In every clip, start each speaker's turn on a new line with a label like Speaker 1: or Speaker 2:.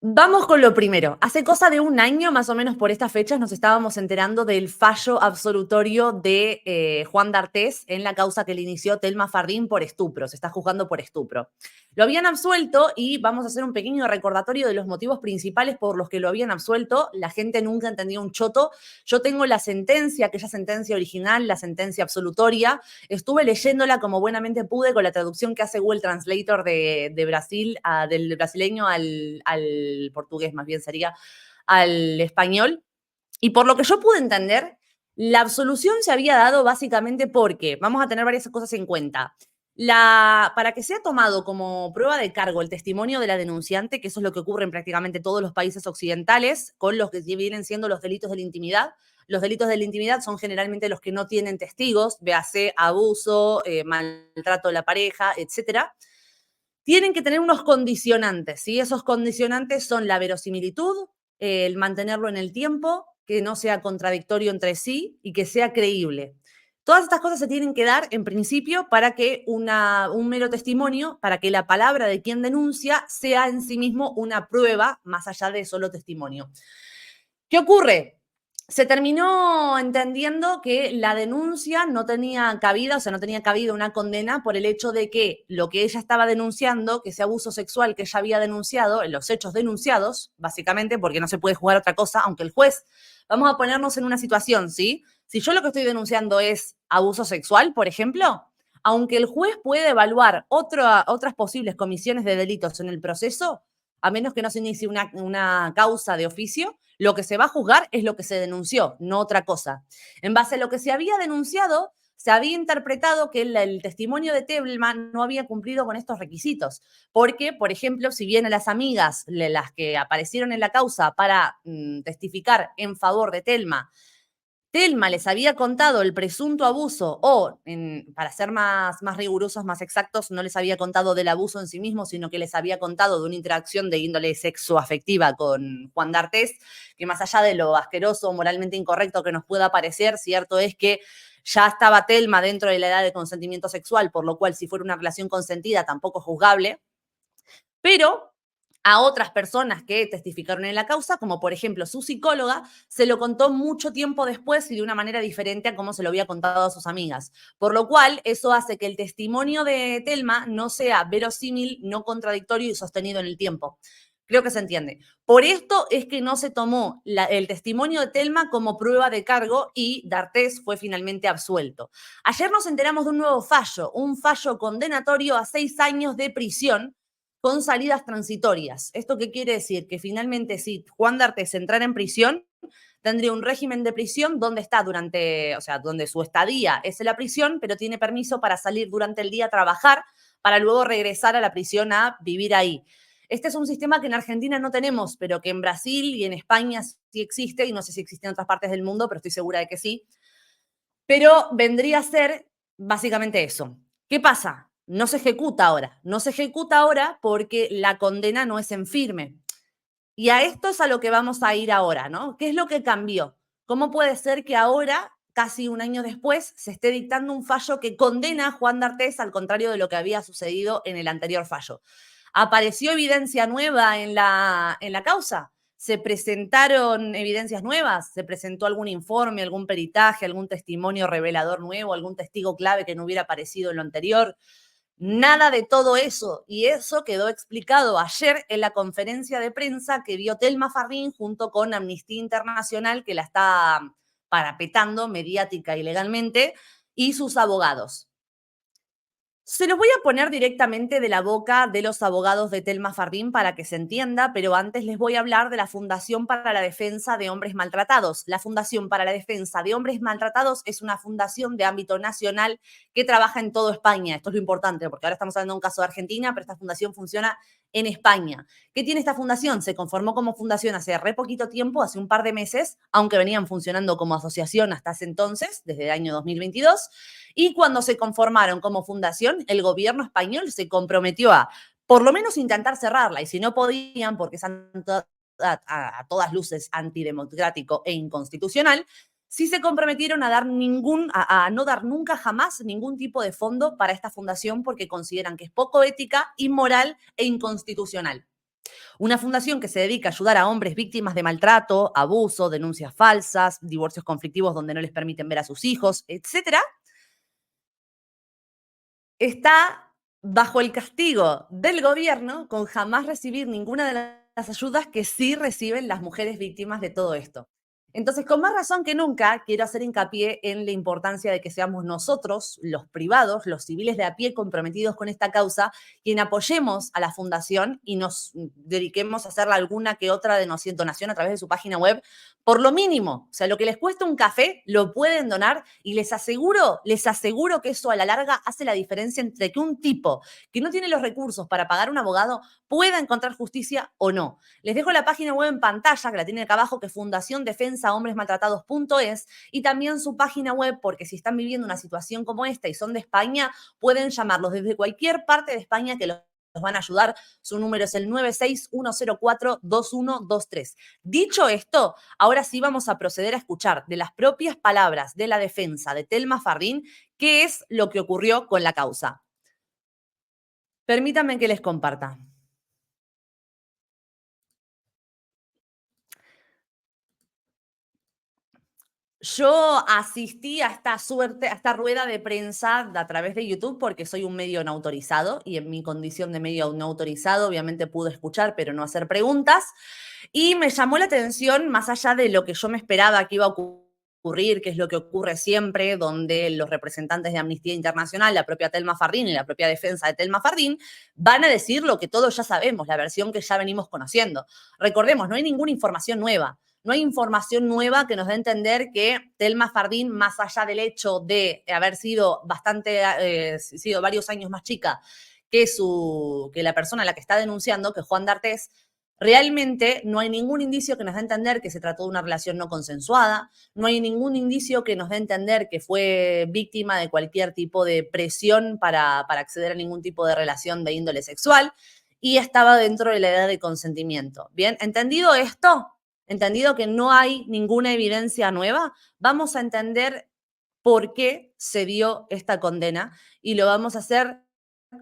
Speaker 1: Vamos con lo primero. Hace cosa de un año, más o menos por estas fechas, nos estábamos enterando del fallo absolutorio de Juan D'Artés en la causa que le inició Telma Fardín por estupro. Se está juzgando por estupro. Lo habían absuelto y vamos a hacer un pequeño recordatorio de los motivos principales por los que lo habían absuelto. La gente nunca entendió un choto. Yo tengo la sentencia, aquella sentencia original, la sentencia absolutoria. Estuve leyéndola como buenamente pude con la traducción que hace Google Translator de Brasil, del brasileño al portugués, más bien sería, al español. Y por lo que yo pude entender, la absolución se había dado básicamente porque, vamos a tener varias cosas en cuenta. Para que sea tomado como prueba de cargo el testimonio de la denunciante, que eso es lo que ocurre en prácticamente todos los países occidentales, con los que vienen siendo los delitos de la intimidad. Los delitos de la intimidad son generalmente los que no tienen testigos, véase abuso, maltrato de la pareja, etcétera. Tienen que tener unos condicionantes, ¿sí? Esos condicionantes son la verosimilitud, el mantenerlo en el tiempo, que no sea contradictorio entre sí y que sea creíble. Todas estas cosas se tienen que dar en principio para que un mero testimonio, para que la palabra de quien denuncia sea en sí mismo una prueba más allá de solo testimonio. ¿Qué ocurre? Se terminó entendiendo que la denuncia no tenía cabida, o sea, no tenía cabida una condena por el hecho de que lo que ella estaba denunciando, que ese abuso sexual que ella había denunciado, en los hechos denunciados, básicamente, porque no se puede jugar otra cosa, aunque el juez, vamos a ponernos en una situación, ¿sí? Si yo lo que estoy denunciando es abuso sexual, por ejemplo, aunque el juez puede evaluar otras posibles comisiones de delitos en el proceso, a menos que no se inicie una causa de oficio, lo que se va a juzgar es lo que se denunció, no otra cosa. En base a lo que se había denunciado, se había interpretado que el testimonio de Telma no había cumplido con estos requisitos. Porque, por ejemplo, si bien a las amigas, las que aparecieron en la causa para testificar en favor de Telma les había contado el presunto abuso o, para ser más rigurosos, más exactos, no les había contado del abuso en sí mismo, sino que les había contado de una interacción de índole sexoafectiva con Juan D'Artés, que más allá de lo asqueroso o moralmente incorrecto que nos pueda parecer, cierto es que ya estaba Telma dentro de la edad de consentimiento sexual, por lo cual si fuera una relación consentida tampoco es juzgable, pero a otras personas que testificaron en la causa, como por ejemplo su psicóloga, se lo contó mucho tiempo después y de una manera diferente a como se lo había contado a sus amigas. Por lo cual, eso hace que el testimonio de Telma no sea verosímil, no contradictorio y sostenido en el tiempo. Creo que se entiende. Por esto es que no se tomó el testimonio de Telma como prueba de cargo y D'Artés fue finalmente absuelto. Ayer nos enteramos de un nuevo fallo, un fallo condenatorio a 6 años de prisión con salidas transitorias. ¿Esto qué quiere decir? Que finalmente si Juan D'Artés entrara en prisión, tendría un régimen de prisión donde está durante, o sea, donde su estadía es en la prisión, pero tiene permiso para salir durante el día a trabajar para luego regresar a la prisión a vivir ahí. Este es un sistema que en Argentina no tenemos, pero que en Brasil y en España sí existe, y no sé si existe en otras partes del mundo, pero estoy segura de que sí. Pero vendría a ser básicamente eso. ¿Qué pasa? No se ejecuta ahora. No se ejecuta ahora porque la condena no es en firme. Y a esto es a lo que vamos a ir ahora, ¿no? ¿Qué es lo que cambió? ¿Cómo puede ser que ahora, casi un año después, se esté dictando un fallo que condena a Juan D'Artés al contrario de lo que había sucedido en el anterior fallo? ¿Apareció evidencia nueva en la causa? ¿Se presentaron evidencias nuevas? ¿Se presentó algún informe, algún peritaje, algún testimonio revelador nuevo, algún testigo clave que no hubiera aparecido en lo anterior? Nada de todo eso. Y eso quedó explicado ayer en la conferencia de prensa que dio Telma Fardín junto con Amnistía Internacional, que la está parapetando mediática y legalmente, y sus abogados. Se los voy a poner directamente de la boca de los abogados de Telma Fardín para que se entienda, pero antes les voy a hablar de la Fundación para la Defensa de Hombres Maltratados. La Fundación para la Defensa de Hombres Maltratados es una fundación de ámbito nacional que trabaja en toda España. Esto es lo importante, porque ahora estamos hablando de un caso de Argentina, pero esta fundación funciona en España. ¿Qué tiene esta fundación? Se conformó como fundación hace re poquito tiempo, hace un par de meses, aunque venían funcionando como asociación hasta ese entonces, desde el año 2022. Y cuando se conformaron como fundación, el gobierno español se comprometió a, por lo menos, intentar cerrarla. Y si no podían, porque es a todas luces antidemocrático e inconstitucional, sí se comprometieron a no dar nunca jamás ningún tipo de fondo para esta fundación porque consideran que es poco ética, inmoral e inconstitucional. Una fundación que se dedica a ayudar a hombres víctimas de maltrato, abuso, denuncias falsas, divorcios conflictivos donde no les permiten ver a sus hijos, etcétera, está bajo el castigo del gobierno con jamás recibir ninguna de las ayudas que sí reciben las mujeres víctimas de todo esto. Entonces, con más razón que nunca, quiero hacer hincapié en la importancia de que seamos nosotros, los privados, los civiles de a pie comprometidos con esta causa, quien apoyemos a la fundación y nos dediquemos a hacerle alguna que otra donación a través de su página web, por lo mínimo. O sea, lo que les cuesta un café, lo pueden donar y les aseguro que eso a la larga hace la diferencia entre que un tipo que no tiene los recursos para pagar un abogado pueda encontrar justicia o no. Les dejo la página web en pantalla, que la tienen acá abajo, que es fundaciondefensahombresmaltratados.es, y también su página web, porque si están viviendo una situación como esta y son de España, pueden llamarlos desde cualquier parte de España que los van a ayudar. Su número es el 961042123. Dicho esto, ahora sí vamos a proceder a escuchar de las propias palabras de la defensa de Telma Fardín qué es lo que ocurrió con la causa. Permítanme que les comparta. Yo asistí a esta rueda de prensa a través de YouTube porque soy un medio no autorizado y en mi condición de medio no autorizado obviamente pude escuchar pero no hacer preguntas y me llamó la atención más allá de lo que yo me esperaba que iba a ocurrir, que es lo que ocurre siempre, donde los representantes de Amnistía Internacional, la propia Telma Fardín y la propia defensa de Telma Fardín van a decir lo que todos ya sabemos, la versión que ya venimos conociendo. Recordemos, no hay ninguna información nueva. No hay información nueva que nos dé a entender que Telma Fardín, más allá del hecho de haber sido sido varios años más chica que la persona a la que está denunciando, que Juan D'Artés, realmente no hay ningún indicio que nos dé a entender que se trató de una relación no consensuada, no hay ningún indicio que nos dé a entender que fue víctima de cualquier tipo de presión para acceder a ningún tipo de relación de índole sexual y estaba dentro de la edad de consentimiento. Bien, ¿entendido esto? Entendido que no hay ninguna evidencia nueva, vamos a entender por qué se dio esta condena y lo vamos a hacer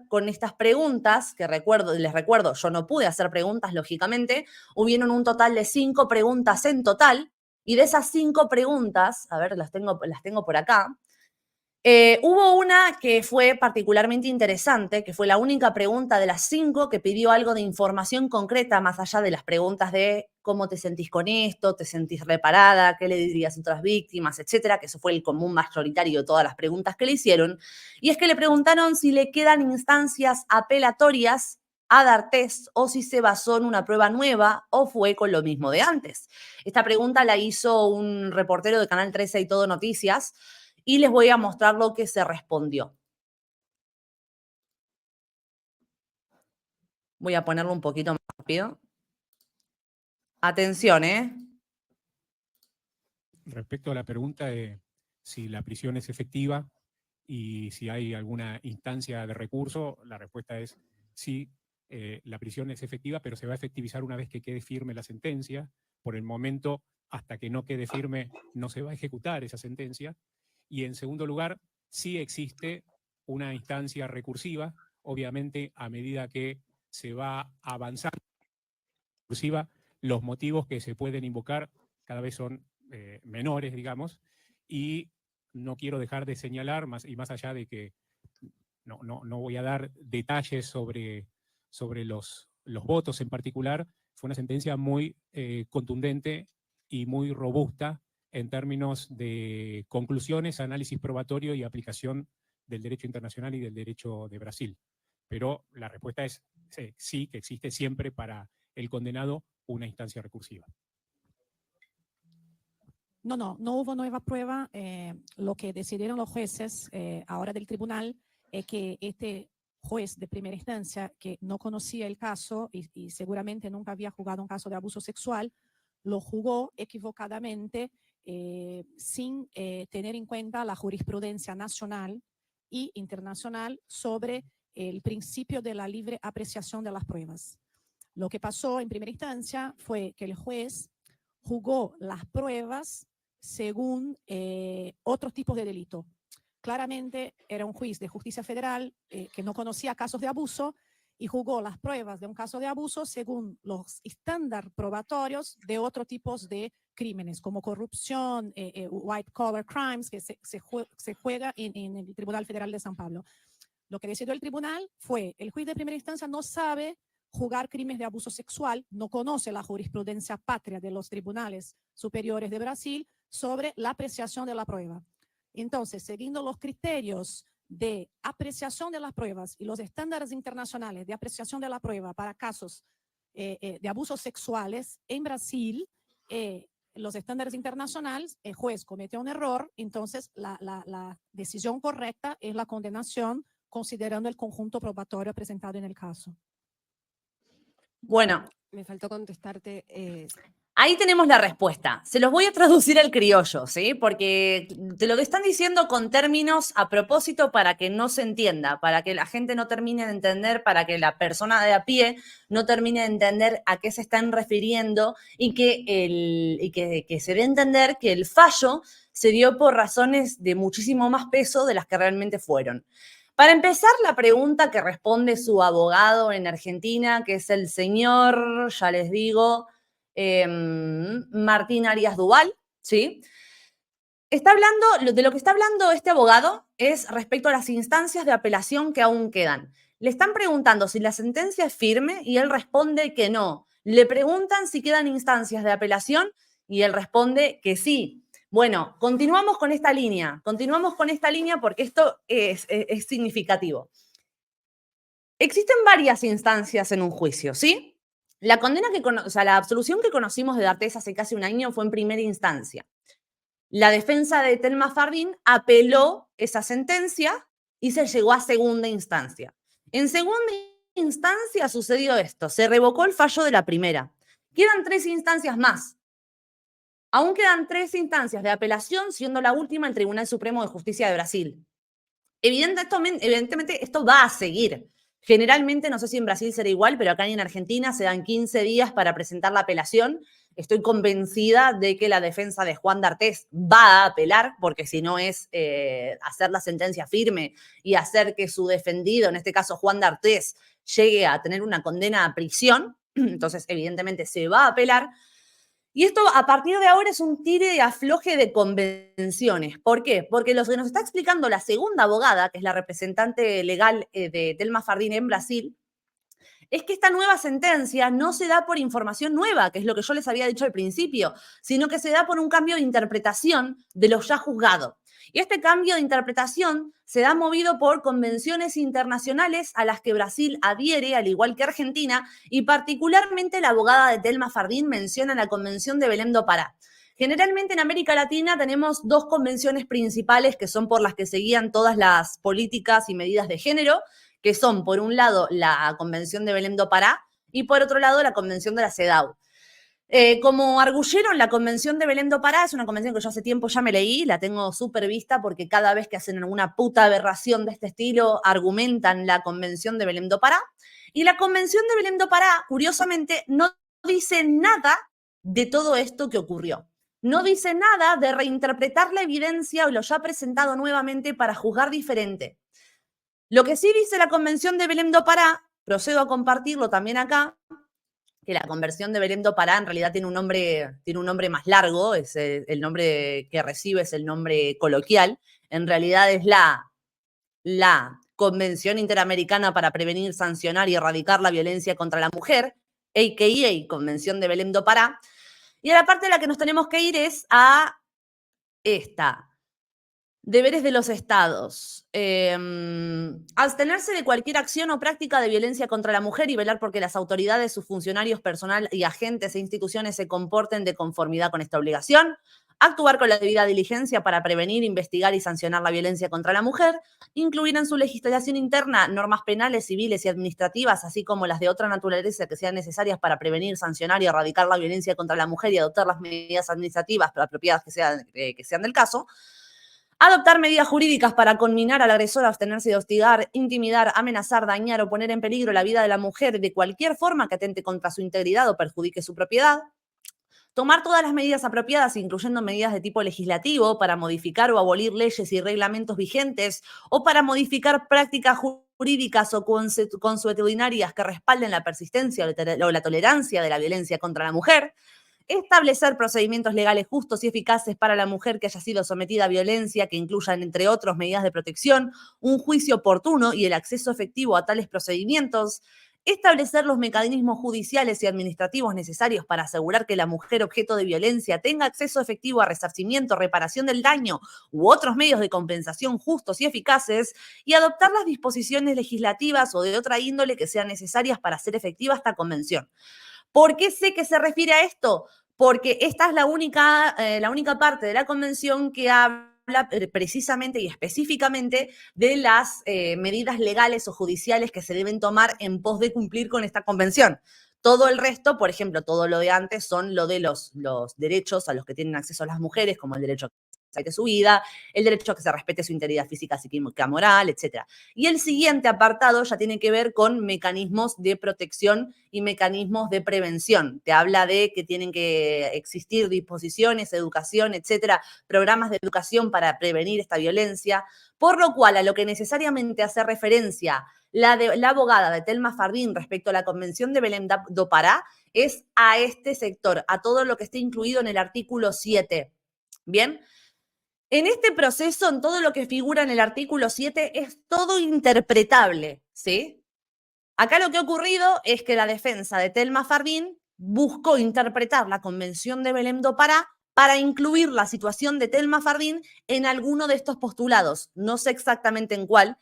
Speaker 1: con estas preguntas que les recuerdo, yo no pude hacer preguntas, lógicamente, hubieron un total de 5 preguntas en total y de esas 5 preguntas, a ver, las tengo por acá, hubo una que fue particularmente interesante, que fue la única pregunta de las 5 que pidió algo de información concreta, más allá de las preguntas de cómo te sentís con esto, te sentís reparada, qué le dirías a otras víctimas, etcétera, que eso fue el común mayoritario de todas las preguntas que le hicieron. Y es que le preguntaron si le quedan instancias apelatorias a D'Artés o si se basó en una prueba nueva o fue con lo mismo de antes. Esta pregunta la hizo un reportero de Canal 13 y Todo Noticias, y les voy a mostrar lo que se respondió. Voy a ponerlo un poquito más rápido. Atención, ¿eh?
Speaker 2: Respecto a la pregunta de si la prisión es efectiva y si hay alguna instancia de recurso, la respuesta es sí, la prisión es efectiva, pero se va a efectivizar una vez que quede firme la sentencia. Por el momento, hasta que no quede firme, no se va a ejecutar esa sentencia. Y en segundo lugar, sí existe una instancia recursiva, obviamente a medida que se va avanzando recursiva, los motivos que se pueden invocar cada vez son menores, digamos, y no quiero dejar de señalar, más allá de que no voy a dar detalles sobre los votos en particular, fue una sentencia muy contundente y muy robusta en términos de conclusiones, análisis probatorio y aplicación del derecho internacional y del derecho de Brasil. Pero la respuesta es sí, que existe siempre para el condenado una instancia recursiva.
Speaker 3: No hubo nueva prueba. Lo que decidieron los jueces ahora del tribunal es que este juez de primera instancia, que no conocía el caso y seguramente nunca había jugado un caso de abuso sexual, lo jugó equivocadamente sin tener en cuenta la jurisprudencia nacional y internacional sobre el principio de la libre apreciación de las pruebas. Lo que pasó en primera instancia fue que el juez jugó las pruebas según otros tipos de delito. Claramente era un juez de justicia federal que no conocía casos de abuso y juzgó las pruebas de un caso de abuso según los estándares probatorios de otros tipos de crímenes, como corrupción, white collar crimes, que se juega en el Tribunal Federal de San Pablo. Lo que decidió el tribunal fue, el juez de primera instancia no sabe juzgar crímenes de abuso sexual, no conoce la jurisprudencia patria de los tribunales superiores de Brasil sobre la apreciación de la prueba. Entonces, siguiendo los criterios de apreciación de las pruebas y los estándares internacionales de apreciación de la prueba para casos de abusos sexuales en Brasil, los estándares internacionales, el juez cometió un error, entonces la decisión correcta es la condenación considerando el conjunto probatorio presentado en el caso.
Speaker 1: Bueno,
Speaker 4: Me faltó contestarte.
Speaker 1: ahí tenemos la respuesta. Se los voy a traducir al criollo, ¿sí? Porque te lo están diciendo con términos a propósito para que no se entienda, para que la gente no termine de entender, para que la persona de a pie no termine de entender a qué se están refiriendo y que se dé a entender que el fallo se dio por razones de muchísimo más peso de las que realmente fueron. Para empezar, la pregunta que responde su abogado en Argentina, que es el señor, ya les digo, Martín Arias Duval, ¿sí? Está hablando, de lo que está hablando este abogado es respecto a las instancias de apelación que aún quedan. Le están preguntando si la sentencia es firme y él responde que no. Le preguntan si quedan instancias de apelación y él responde que sí. Bueno, continuamos con esta línea porque esto es significativo. Existen varias instancias en un juicio, ¿sí? La condena la absolución que conocimos de D'Artés hace casi un año fue en primera instancia. La defensa de Telma Fardín apeló esa sentencia y se llegó a segunda instancia. En segunda instancia sucedió esto, se revocó el fallo de la primera. Quedan 3 instancias más. Aún quedan 3 instancias de apelación, siendo la última el Tribunal Supremo de Justicia de Brasil. Evidentemente esto va a seguir. Generalmente, no sé si en Brasil será igual, pero acá en Argentina se dan 15 días para presentar la apelación. Estoy convencida de que la defensa de Juan D'Artés va a apelar, porque si no es hacer la sentencia firme y hacer que su defendido, en este caso Juan D'Artés, llegue a tener una condena a prisión. Entonces, evidentemente, se va a apelar. Y esto a partir de ahora es un tire y afloje de convenciones. ¿Por qué? Porque lo que nos está explicando la segunda abogada, que es la representante legal de Telma Fardín en Brasil, es que esta nueva sentencia no se da por información nueva, que es lo que yo les había dicho al principio, sino que se da por un cambio de interpretación de lo ya juzgado. Y este cambio de interpretación se da movido por convenciones internacionales a las que Brasil adhiere, al igual que Argentina, y particularmente la abogada de Telma Fardín menciona la Convención de Belém do Pará. Generalmente en América Latina tenemos 2 convenciones principales que son por las que se guían todas las políticas y medidas de género, que son, por un lado, la Convención de Belém do Pará y, por otro lado, la Convención de la CEDAW. Como arguyeron, la Convención de Belém do Pará es una convención que yo hace tiempo ya me leí, la tengo súper vista porque cada vez que hacen alguna puta aberración de este estilo, argumentan la Convención de Belém do Pará. Y la Convención de Belém do Pará, curiosamente, no dice nada de todo esto que ocurrió. No dice nada de reinterpretar la evidencia o lo ya presentado nuevamente para juzgar diferente. Lo que sí dice la Convención de Belém do Pará, procedo a compartirlo también acá, que la Convención de Belém do Pará en realidad tiene un nombre más largo, es el nombre que recibe es el nombre coloquial, en realidad es la Convención Interamericana para Prevenir, Sancionar y Erradicar la Violencia contra la Mujer, a.k.a. Convención de Belém do Pará, y a la parte de la que nos tenemos que ir es a esta. Deberes de los estados. Abstenerse de cualquier acción o práctica de violencia contra la mujer y velar porque las autoridades, sus funcionarios, personal y agentes e instituciones se comporten de conformidad con esta obligación. Actuar con la debida diligencia para prevenir, investigar y sancionar la violencia contra la mujer. Incluir en su legislación interna normas penales, civiles y administrativas, así como las de otra naturaleza que sean necesarias para prevenir, sancionar y erradicar la violencia contra la mujer y adoptar las medidas administrativas apropiadas que sean del caso. Adoptar medidas jurídicas para conminar al agresor a abstenerse de hostigar, intimidar, amenazar, dañar o poner en peligro la vida de la mujer de cualquier forma que atente contra su integridad o perjudique su propiedad. Tomar todas las medidas apropiadas, incluyendo medidas de tipo legislativo, para modificar o abolir leyes y reglamentos vigentes o para modificar prácticas jurídicas o consuetudinarias que respalden la persistencia o la tolerancia de la violencia contra la mujer, establecer procedimientos legales justos y eficaces para la mujer que haya sido sometida a violencia, que incluyan, entre otros, medidas de protección, un juicio oportuno y el acceso efectivo a tales procedimientos, establecer los mecanismos judiciales y administrativos necesarios para asegurar que la mujer objeto de violencia tenga acceso efectivo a resarcimiento, reparación del daño u otros medios de compensación justos y eficaces, y adoptar las disposiciones legislativas o de otra índole que sean necesarias para hacer efectiva esta convención. ¿Por qué sé que se refiere a esto? Porque esta es la única parte de la convención que habla precisamente y específicamente de las medidas legales o judiciales que se deben tomar en pos de cumplir con esta convención. Todo el resto, por ejemplo, todo lo de antes son lo de los derechos a los que tienen acceso las mujeres, como el derecho a que su vida, el derecho a que se respete su integridad física, psíquica, moral, etc. Y el siguiente apartado ya tiene que ver con mecanismos de protección y mecanismos de prevención. Te habla de que tienen que existir disposiciones, educación, etcétera, programas de educación para prevenir esta violencia, por lo cual a lo que necesariamente hace referencia la abogada de Telma Fardín respecto a la Convención de Belém do Pará es a este sector, a todo lo que esté incluido en el artículo 7. ¿Bien? En este proceso, en todo lo que figura en el artículo 7, es todo interpretable, ¿sí? Acá lo que ha ocurrido es que la defensa de Telma Fardín buscó interpretar la Convención de Belém do Pará para incluir la situación de Telma Fardín en alguno de estos postulados. No sé exactamente en cuál,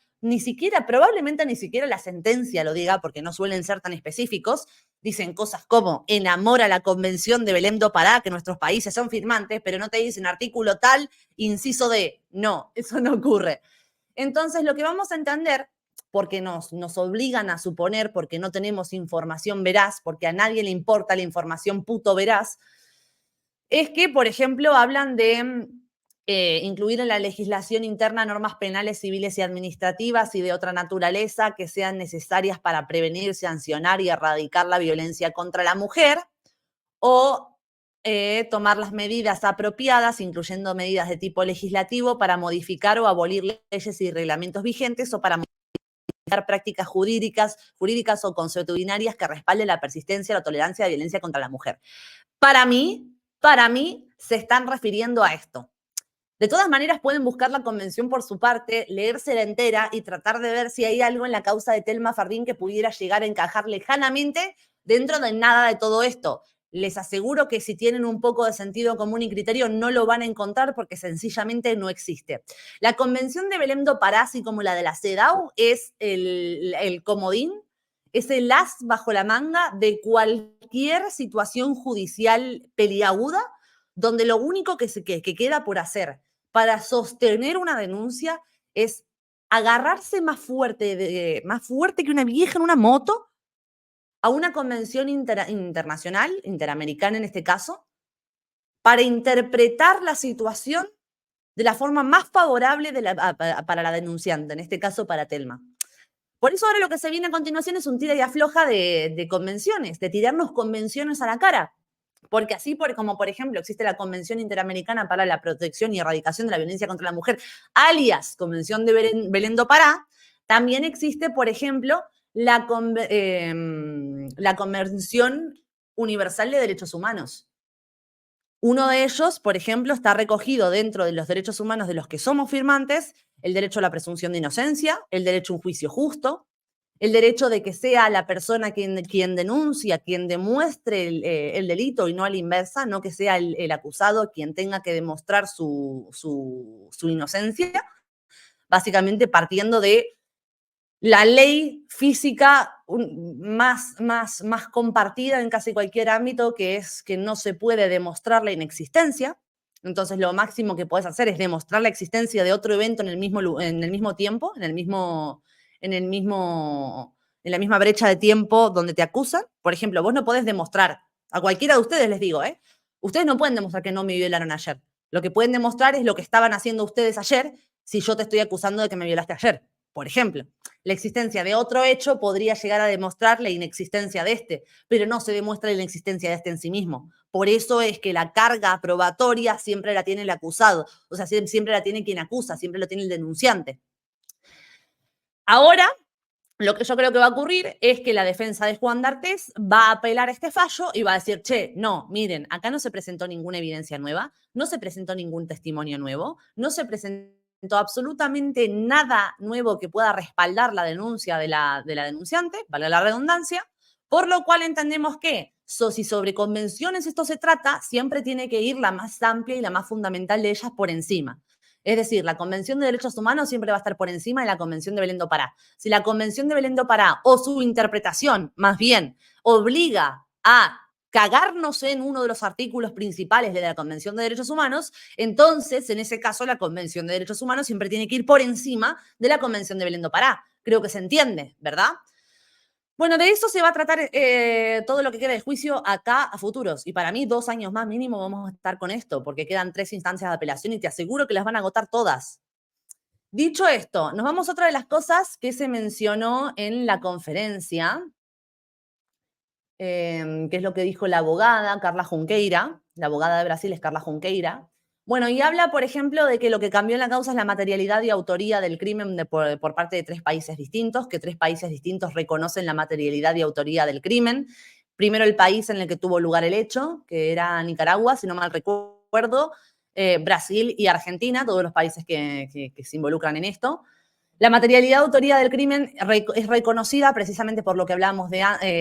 Speaker 1: probablemente ni siquiera la sentencia lo diga, porque no suelen ser tan específicos. Dicen cosas como enamora la Convención de Belém do Pará, que nuestros países son firmantes, pero no te dicen artículo tal, inciso D. No, eso no ocurre. Entonces, lo que vamos a entender, porque nos obligan a suponer, porque no tenemos información veraz, porque a nadie le importa la información puto veraz, es que, por ejemplo, hablan de incluir en la legislación interna normas penales, civiles y administrativas y de otra naturaleza que sean necesarias para prevenir, sancionar y erradicar la violencia contra la mujer, o tomar las medidas apropiadas, incluyendo medidas de tipo legislativo, para modificar o abolir leyes y reglamentos vigentes o para modificar prácticas jurídicas o consuetudinarias que respalden la persistencia o la tolerancia de violencia contra la mujer. Para mí, se están refiriendo a esto. De todas maneras, pueden buscar la convención por su parte, leérsela entera y tratar de ver si hay algo en la causa de Telma Fardín que pudiera llegar a encajar lejanamente dentro de nada de todo esto. Les aseguro que si tienen un poco de sentido común y criterio, no lo van a encontrar porque sencillamente no existe. La Convención de Belém do Pará, así como la de la CEDAW, es el comodín, es el as bajo la manga de cualquier situación judicial peliaguda, donde lo único que queda por hacer para sostener una denuncia es agarrarse más fuerte que una vieja en una moto a una convención internacional, interamericana en este caso, para interpretar la situación de la forma más favorable para la denunciante, en este caso para Telma. Por eso ahora lo que se viene a continuación es un tira y afloja de convenciones, de tirarnos convenciones a la cara. Porque así como por ejemplo existe la Convención Interamericana para la Protección y Erradicación de la Violencia contra la Mujer, alias Convención de Belém do Pará, también existe, por ejemplo, la Convención Universal de Derechos Humanos. Uno de ellos, por ejemplo, está recogido dentro de los derechos humanos de los que somos firmantes, el derecho a la presunción de inocencia, el derecho a un juicio justo, el derecho de que sea la persona quien denuncia, quien demuestre el delito y no a la inversa, no que sea el acusado quien tenga que demostrar su inocencia, básicamente partiendo de la ley física más compartida en casi cualquier ámbito, que es que no se puede demostrar la inexistencia. Entonces, lo máximo que puedes hacer es demostrar la existencia de otro evento en el mismo tiempo, en la misma brecha de tiempo donde te acusan. Por ejemplo, vos no podés demostrar, a cualquiera de ustedes les digo, ustedes no pueden demostrar que no me violaron ayer. Lo que pueden demostrar es lo que estaban haciendo ustedes ayer si yo te estoy acusando de que me violaste ayer. Por ejemplo, la existencia de otro hecho podría llegar a demostrar la inexistencia de este, pero no se demuestra la inexistencia de este en sí mismo. Por eso es que la carga probatoria siempre la tiene el acusado, o sea, siempre la tiene quien acusa, siempre lo tiene el denunciante. Ahora, Lo que yo creo que va a ocurrir es que la defensa de Juan D'Artés va a apelar a este fallo y va a decir, che, no, miren, acá no se presentó ninguna evidencia nueva, no se presentó ningún testimonio nuevo, no se presentó absolutamente nada nuevo que pueda respaldar la denuncia de la denunciante, vale la redundancia, por lo cual entendemos que si sobre convenciones esto se trata, siempre tiene que ir la más amplia y la más fundamental de ellas por encima. Es decir, la Convención de Derechos Humanos siempre va a estar por encima de la Convención de Belén do Pará. Si la Convención de Belén do Pará, o su interpretación, más bien, obliga a cagarnos en uno de los artículos principales de la Convención de Derechos Humanos, entonces, en ese caso, la Convención de Derechos Humanos siempre tiene que ir por encima de la Convención de Belén do Pará. Creo que se entiende, ¿verdad? Bueno, de eso se va a tratar todo lo que queda de juicio acá a futuros. Y para mí, 2 años más mínimo vamos a estar con esto, porque quedan 3 instancias de apelación y te aseguro que las van a agotar todas. Dicho esto, nos vamos a otra de las cosas que se mencionó en la conferencia, que es lo que dijo la abogada Carla Junqueira. La abogada de Brasil es Carla Junqueira. Bueno, y habla, por ejemplo, de que lo que cambió en la causa es la materialidad y autoría del crimen por parte de 3 países distintos, que 3 países distintos reconocen la materialidad y autoría del crimen. Primero el país en el que tuvo lugar el hecho, que era Nicaragua, si no mal recuerdo, Brasil y Argentina, todos los países que se involucran en esto. La materialidad de autoría del crimen es reconocida precisamente por lo que hablábamos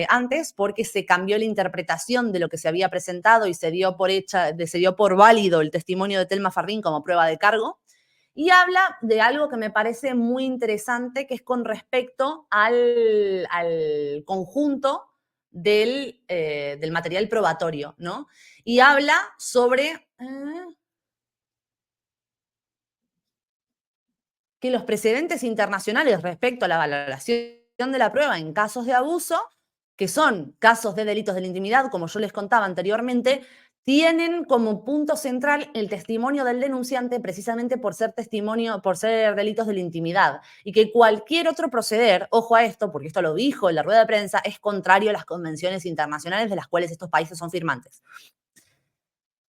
Speaker 1: antes, porque se cambió la interpretación de lo que se había presentado y se dio por válido el testimonio de Telma Fardín como prueba de cargo. Y habla de algo que me parece muy interesante, que es con respecto al conjunto del material probatorio, ¿no? Y habla sobre que los precedentes internacionales respecto a la valoración de la prueba en casos de abuso, que son casos de delitos de la intimidad, como yo les contaba anteriormente, tienen como punto central el testimonio del denunciante precisamente por ser delitos de la intimidad, y que cualquier otro proceder, ojo a esto, porque esto lo dijo en la rueda de prensa, es contrario a las convenciones internacionales de las cuales estos países son firmantes.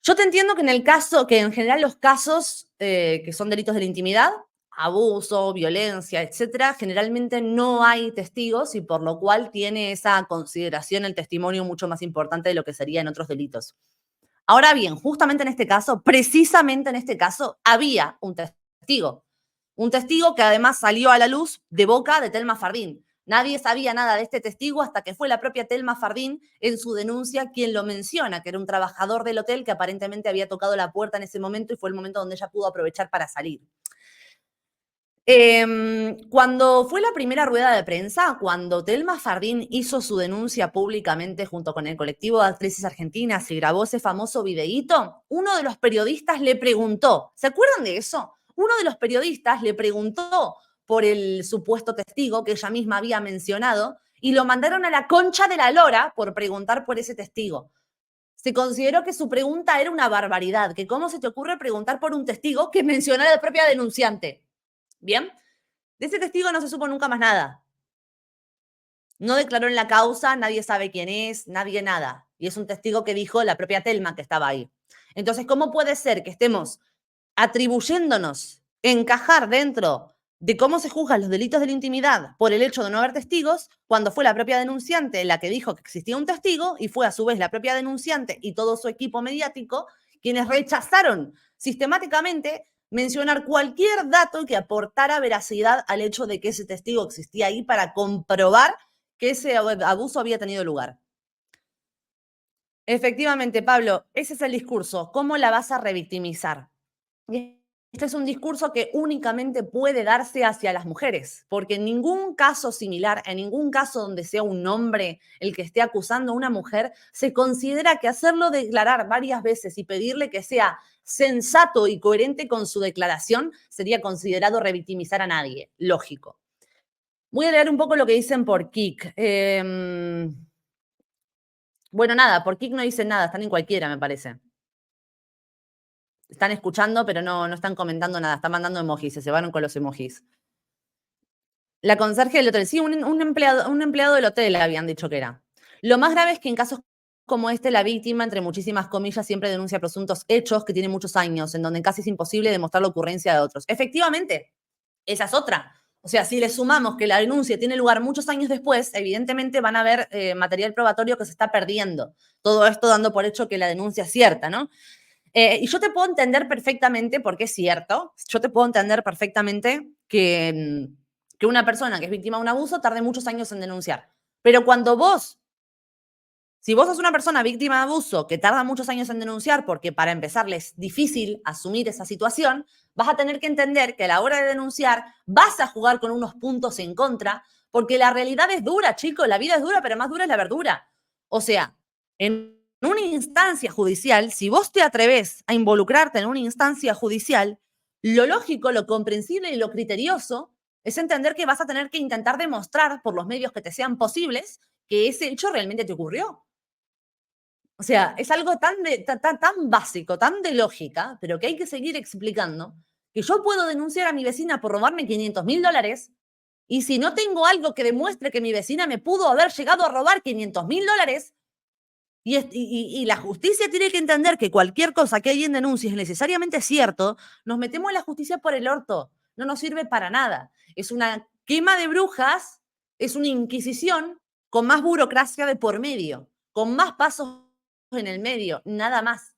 Speaker 1: Yo te entiendo que en general los casos que son delitos de la intimidad, abuso, violencia, etcétera, generalmente no hay testigos y por lo cual tiene esa consideración el testimonio mucho más importante de lo que sería en otros delitos. Ahora bien, justamente en este caso, precisamente en este caso, había un testigo que además salió a la luz de boca de Telma Fardín. Nadie sabía nada de este testigo hasta que fue la propia Telma Fardín en su denuncia quien lo menciona, que era un trabajador del hotel que aparentemente había tocado la puerta en ese momento y fue el momento donde ella pudo aprovechar para salir. Cuando fue la primera rueda de prensa, cuando Telma Fardín hizo su denuncia públicamente junto con el colectivo de actrices argentinas y grabó ese famoso videíto, uno de los periodistas le preguntó, ¿se acuerdan de eso? Uno de los periodistas le preguntó por el supuesto testigo que ella misma había mencionado y lo mandaron a la concha de la lora por preguntar por ese testigo. Se consideró que su pregunta era una barbaridad, que cómo se te ocurre preguntar por un testigo que mencionó a la propia denunciante. Bien, de ese testigo no se supo nunca más nada. No declaró en la causa, nadie sabe quién es, nadie nada. Y es un testigo que dijo la propia Telma que estaba ahí. Entonces, ¿cómo puede ser que estemos atribuyéndonos encajar dentro de cómo se juzgan los delitos de la intimidad por el hecho de no haber testigos, cuando fue la propia denunciante la que dijo que existía un testigo y fue a su vez la propia denunciante y todo su equipo mediático quienes rechazaron sistemáticamente mencionar cualquier dato que aportara veracidad al hecho de que ese testigo existía ahí para comprobar que ese abuso había tenido lugar? Efectivamente, Pablo, ese es el discurso. ¿Cómo la vas a revictimizar? Este es un discurso que únicamente puede darse hacia las mujeres, porque en ningún caso similar, en ningún caso donde sea un hombre el que esté acusando a una mujer, se considera que hacerlo declarar varias veces y pedirle que sea sensato y coherente con su declaración sería considerado revictimizar a nadie. Lógico. Voy a leer un poco lo que dicen por Kik. Bueno, nada, por Kik no dicen nada, están en cualquiera, me parece. Están escuchando, pero no están comentando nada, están mandando emojis, se cebaron con los emojis. La conserje del hotel, sí, un empleado del hotel habían dicho que era. Lo más grave es que en casos como este, la víctima, entre muchísimas comillas, siempre denuncia presuntos hechos que tienen muchos años, en donde casi es imposible demostrar la ocurrencia de otros. Efectivamente, esa es otra. O sea, si le sumamos que la denuncia tiene lugar muchos años después, evidentemente van a haber material probatorio que se está perdiendo. Todo esto dando por hecho que la denuncia es cierta, ¿no? Y yo te puedo entender perfectamente, porque es cierto, yo te puedo entender perfectamente que una persona que es víctima de un abuso tarde muchos años en denunciar. Pero si vos sos una persona víctima de abuso que tarda muchos años en denunciar porque para empezar es difícil asumir esa situación, vas a tener que entender que a la hora de denunciar vas a jugar con unos puntos en contra, porque la realidad es dura, chicos, la vida es dura, pero más dura es la verdura. O sea, en una instancia judicial, si vos te atreves a involucrarte en una instancia judicial, lo lógico, lo comprensible y lo criterioso es entender que vas a tener que intentar demostrar por los medios que te sean posibles que ese hecho realmente te ocurrió. O sea, es algo tan básico, tan de lógica, pero que hay que seguir explicando, que yo puedo denunciar a mi vecina por robarme $500.000 y si no tengo algo que demuestre que mi vecina me pudo haber llegado a robar $500.000 y la justicia tiene que entender que cualquier cosa que alguien denuncie es necesariamente cierto, nos metemos en la justicia por el orto. No nos sirve para nada. Es una quema de brujas, es una inquisición con más burocracia de por medio, con más pasos en el medio, nada más.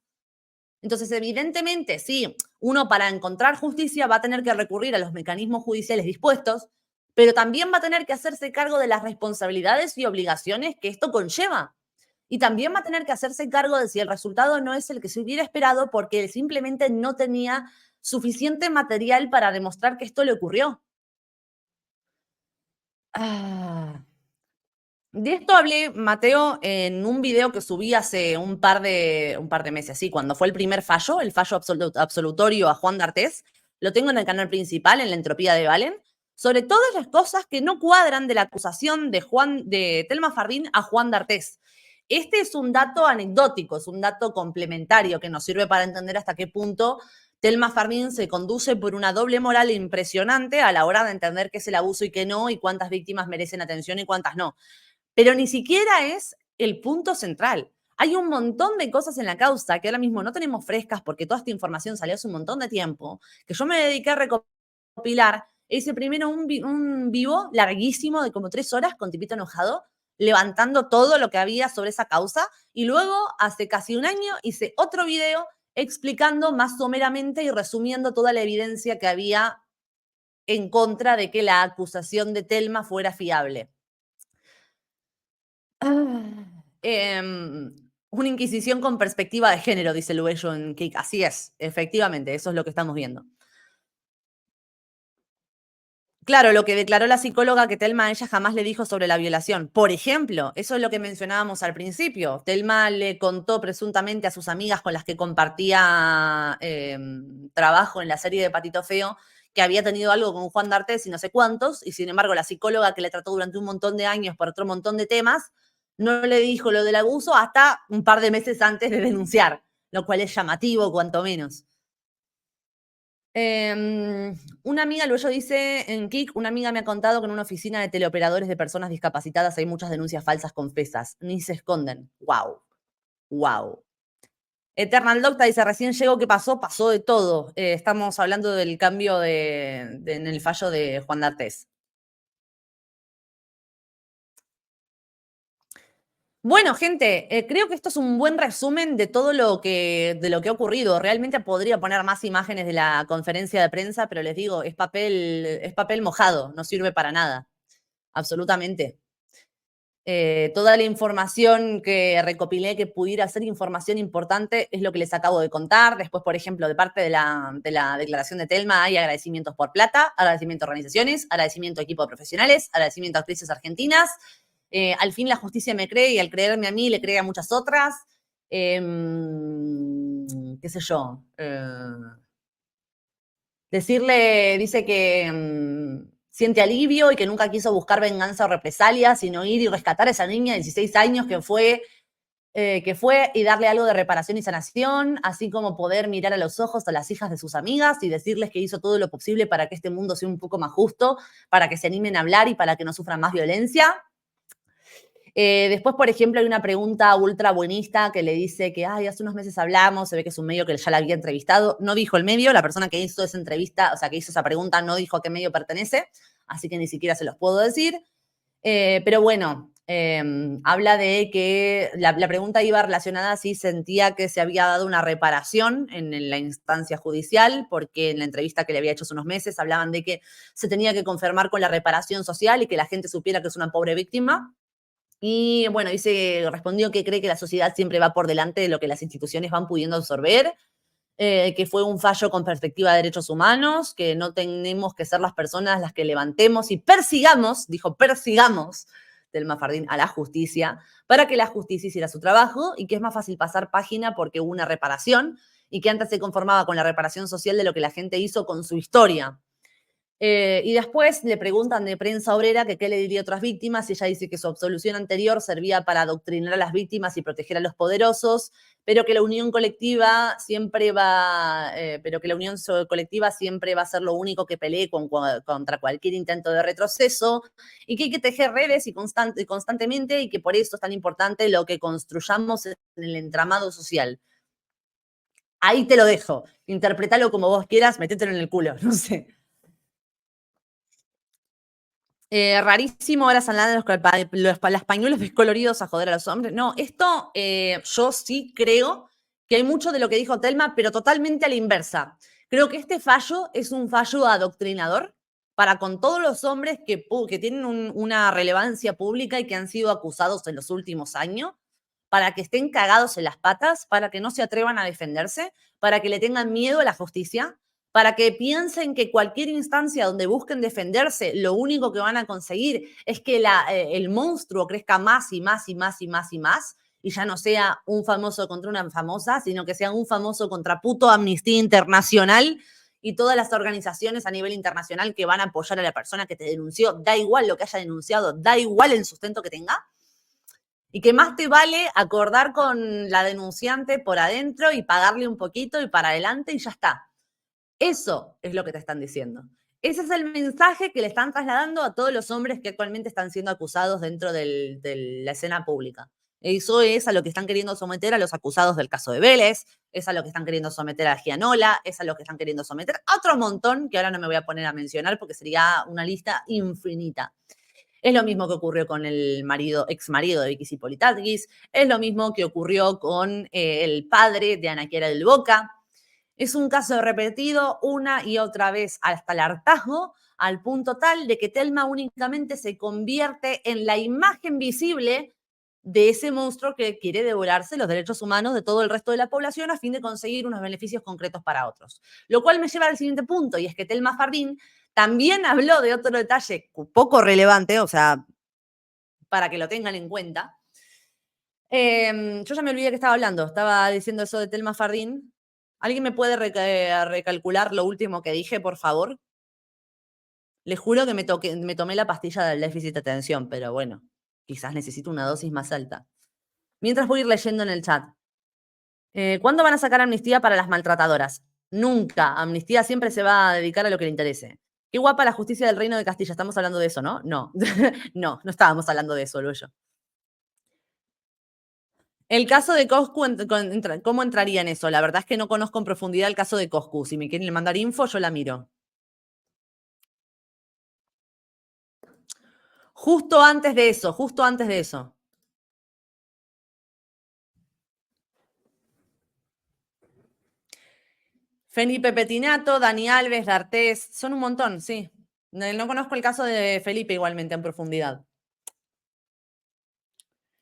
Speaker 1: Entonces, evidentemente, sí, uno para encontrar justicia va a tener que recurrir a los mecanismos judiciales dispuestos, pero también va a tener que hacerse cargo de las responsabilidades y obligaciones que esto conlleva. Y también va a tener que hacerse cargo de si el resultado no es el que se hubiera esperado porque él simplemente no tenía suficiente material para demostrar que esto le ocurrió. De esto hablé, Mateo, en un video que subí hace un par de meses, sí, cuando fue el primer fallo, el fallo absolutorio a Juan D'Artés. Lo tengo en el canal principal, en la entropía de Valen, sobre todas las cosas que no cuadran de la acusación de Telma Fardín a Juan D'Artés. Este es un dato anecdótico, es un dato complementario que nos sirve para entender hasta qué punto Telma Fardín se conduce por una doble moral impresionante a la hora de entender qué es el abuso y qué no, y cuántas víctimas merecen atención y cuántas no. Pero ni siquiera es el punto central. Hay un montón de cosas en la causa que ahora mismo no tenemos frescas porque toda esta información salió hace un montón de tiempo, que yo me dediqué a recopilar. Hice primero un vivo larguísimo de como 3 horas con Tipito enojado, levantando todo lo que había sobre esa causa, y luego hace casi un año hice otro video explicando más someramente y resumiendo toda la evidencia que había en contra de que la acusación de Telma fuera fiable. Una inquisición con perspectiva de género, dice Luello en Kik. Así es, efectivamente, eso es lo que estamos viendo. Claro, lo que declaró la psicóloga que Telma a ella jamás le dijo sobre la violación. Por ejemplo, eso es lo que mencionábamos al principio. Telma le contó presuntamente a sus amigas con las que compartía trabajo en la serie de Patito Feo que había tenido algo con Juan D'Artés y no sé cuántos, y sin embargo la psicóloga que le trató durante un montón de años por otro montón de temas, no le dijo lo del abuso hasta un par de meses antes de denunciar, lo cual es llamativo cuanto menos. Una amiga, luego dice en Kik, una amiga me ha contado que en una oficina de teleoperadores de personas discapacitadas hay muchas denuncias falsas confesas, ni se esconden. Wow, wow. Eternal Docta dice, recién llegó, ¿qué pasó? Pasó de todo. Estamos hablando del cambio en el fallo de Juan D'Artés. Bueno, gente, creo que esto es un buen resumen de todo lo que ha ocurrido. Realmente podría poner más imágenes de la conferencia de prensa, pero les digo, es papel mojado, no sirve para nada. Absolutamente. Toda la información que recopilé que pudiera ser información importante es lo que les acabo de contar. Después, por ejemplo, de parte de la declaración de Telma hay agradecimientos por plata, agradecimiento a organizaciones, agradecimiento a equipo de profesionales, agradecimiento a actrices argentinas. Al fin la justicia me cree y al creerme a mí le cree a muchas otras. Qué sé yo. Dice que siente alivio y que nunca quiso buscar venganza o represalia, sino ir y rescatar a esa niña de 16 años que fue y darle algo de reparación y sanación, así como poder mirar a los ojos a las hijas de sus amigas y decirles que hizo todo lo posible para que este mundo sea un poco más justo, para que se animen a hablar y para que no sufran más violencia. Después, por ejemplo, hay una pregunta ultra buenista que le dice que hace unos meses hablamos, se ve que es un medio que ya la había entrevistado. No dijo el medio, la persona que hizo esa entrevista, o sea, que hizo esa pregunta no dijo a qué medio pertenece. así que ni siquiera se los puedo decir. Pero bueno, habla de que la pregunta iba relacionada a si sentía que se había dado una reparación en la instancia judicial, porque en la entrevista que le había hecho hace unos meses hablaban de que se tenía que confirmar con la reparación social y que la gente supiera que es una pobre víctima. Y bueno, respondió que cree que la sociedad siempre va por delante de lo que las instituciones van pudiendo absorber, que fue un fallo con perspectiva de derechos humanos, que no tenemos que ser las personas las que levantemos y persigamos, dijo, persigamos, Telma Fardín, a la justicia, para que la justicia hiciera su trabajo y que es más fácil pasar página porque hubo una reparación y que antes se conformaba con la reparación social de lo que la gente hizo con su historia. Y después le preguntan de Prensa Obrera que qué le diría a otras víctimas y ella dice que su absolución anterior servía para adoctrinar a las víctimas y proteger a los poderosos, pero que la unión colectiva siempre va, a ser lo único que pelee contra cualquier intento de retroceso y que hay que tejer redes constantemente y que por eso es tan importante lo que construyamos en el entramado social. Ahí te lo dejo. Interpretalo como vos quieras, metételo en el culo, no sé. Rarísimo, ahora se hablan de los pañuelos descoloridos a joder a los hombres. No, esto yo sí creo que hay mucho de lo que dijo Telma, pero totalmente a la inversa. Creo que este fallo es un fallo adoctrinador para con todos los hombres que tienen una relevancia pública y que han sido acusados en los últimos años, para que estén cagados en las patas, para que no se atrevan a defenderse, para que le tengan miedo a la justicia, para que piensen que cualquier instancia donde busquen defenderse, lo único que van a conseguir es que el monstruo crezca más y más y más y más y más, y ya no sea un famoso contra una famosa, sino que sea un famoso contra puto Amnistía Internacional y todas las organizaciones a nivel internacional que van a apoyar a la persona que te denunció, da igual lo que haya denunciado, da igual el sustento que tenga. Y que más te vale acordar con la denunciante por adentro y pagarle un poquito y para adelante y ya está. Eso es lo que te están diciendo. Ese es el mensaje que le están trasladando a todos los hombres que actualmente están siendo acusados dentro de la escena pública. Eso es a lo que están queriendo someter a los acusados del caso de Vélez, es a lo que están queriendo someter a Gianola, es a lo que están queriendo someter a otro montón que ahora no me voy a poner a mencionar porque sería una lista infinita. Es lo mismo que ocurrió con el ex marido de Vicky Zipolitakis, es lo mismo que ocurrió con el padre de Ana Chiara del Boca. Es un caso repetido una y otra vez hasta el hartazgo, al punto tal de que Telma únicamente se convierte en la imagen visible de ese monstruo que quiere devorarse los derechos humanos de todo el resto de la población a fin de conseguir unos beneficios concretos para otros. Lo cual me lleva al siguiente punto, y es que Telma Fardín también habló de otro detalle poco relevante, o sea, para que lo tengan en cuenta. Yo ya me olvidé que estaba hablando, estaba diciendo eso de Telma Fardín. ¿Alguien me puede recalcular lo último que dije, por favor? Les juro que me tomé la pastilla del déficit de atención, pero bueno, quizás necesito una dosis más alta. Mientras voy a ir leyendo en el chat. ¿Cuándo van a sacar amnistía para las maltratadoras? Nunca. Amnistía siempre se va a dedicar a lo que le interese. Qué guapa la justicia del Reino de Castilla. Estamos hablando de eso, ¿no? No. No estábamos hablando de eso, Luyo. El caso de Coscu, ¿cómo entraría en eso? La verdad es que no conozco en profundidad el caso de Coscu. Si me quieren mandar info, yo la miro. Justo antes de eso, justo antes de eso. Felipe Petinato, Dani Alves, D'Artés, son un montón, sí. No conozco el caso de Felipe igualmente en profundidad.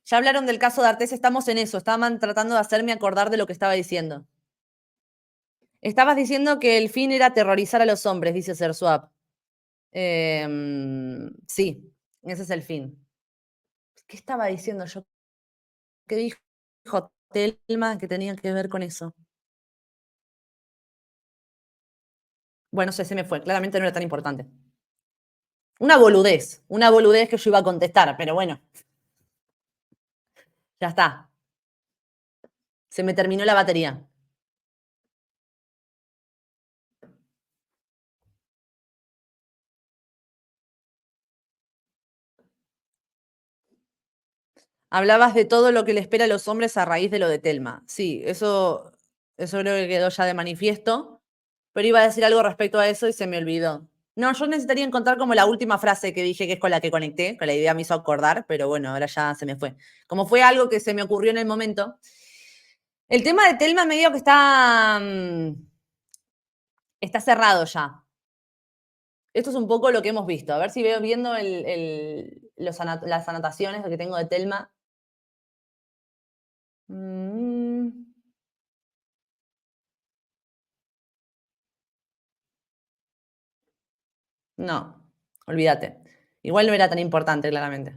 Speaker 1: Ya hablaron del caso de D'Artés, estamos en eso. Estaban tratando de hacerme acordar de lo que estaba diciendo. Estabas diciendo que el fin era aterrorizar a los hombres, dice Sersuap. Sí, ese es el fin. ¿Qué estaba diciendo yo? ¿Qué dijo Telma que tenía que ver con eso? Bueno, se me fue. Claramente no era tan importante. Una boludez que yo iba a contestar, pero bueno. Ya está. Se me terminó la batería. Hablabas de todo lo que le espera a los hombres a raíz de lo de Telma. Sí, eso creo que quedó ya de manifiesto, pero iba a decir algo respecto a eso y se me olvidó. No, yo necesitaría encontrar como la última frase que dije que es con la que conecté, que la idea me hizo acordar, pero bueno, ahora ya se me fue. Como fue algo que se me ocurrió en el momento. El tema de Telma medio que está cerrado ya. Esto es un poco lo que hemos visto. A ver si veo viendo las anotaciones que tengo de Telma. No, olvídate. Igual no era tan importante, claramente.